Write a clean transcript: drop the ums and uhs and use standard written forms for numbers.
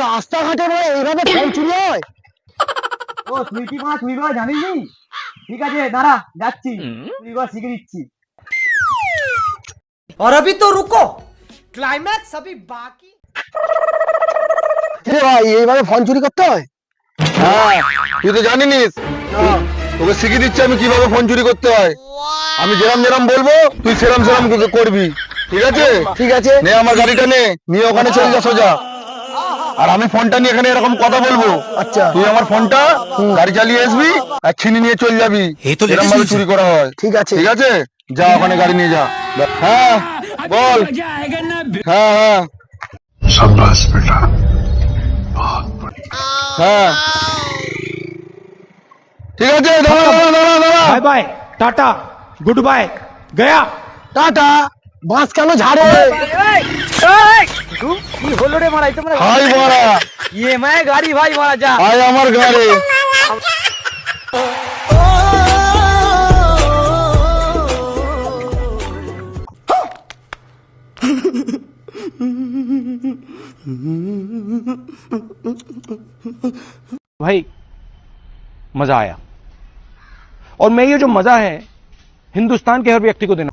রাস্তাঘাটে এইভাবে ফোন চুরি হয়? ও তুই কি মাছ তুই জানিস? ঠিক আছে দাঁড়া যাচ্ছি, তুই শিখে দিচ্ছি। और अभी तो रुको, क्लाइमैक्स अभी बाकी। ভাই এইভাবে ফোন চুরি করতে হয়? হ্যাঁ, তুই তো জানিস, তোকে শিখিয়ে দিচ্ছি আমি কিভাবে ফোন চুরি করতে হয়। আমি যেরাম যেরাম বলবো তুই সেরাম সেরাম করবি, ঠিক আছে? ঠিক আছে। নে আমার গাড়িটা নে, নিয়ে ওখানে চলে যা সোজা। আর আমি ফোনটা নিয়ে এখানে এরকম কথা বলবো। আচ্ছা। তুই আমার ফোনটা গাড়ি চালিয়ে আসবি আর ছিনি নিয়ে চলে যাবি। এরকম ভাবে চুরি করা হয়। ঠিক আছে। ঠিক আছে, যা ওখানে গাড়ি নিয়ে যা। হ্যাঁ বল। হ্যাঁ হ্যাঁ शाबाश बेटा। হ্যাঁ ঠিক আছে, দাঁড়া দাঁড়া দাঁড়া দাঁড়া। बाय बाय टाटा गुड बाय गया। টাটা। বাস কেন ঝাড়ে? কি হলো রে মারাই তোমরা? হাই মারা, ইএমআই গাড়ি ভাই মারা যা। হাই আমার গাড়ি। भाई मजा आया, और मैं ये जो मजा है हिंदुस्तान के हर व्यक्ति को देना।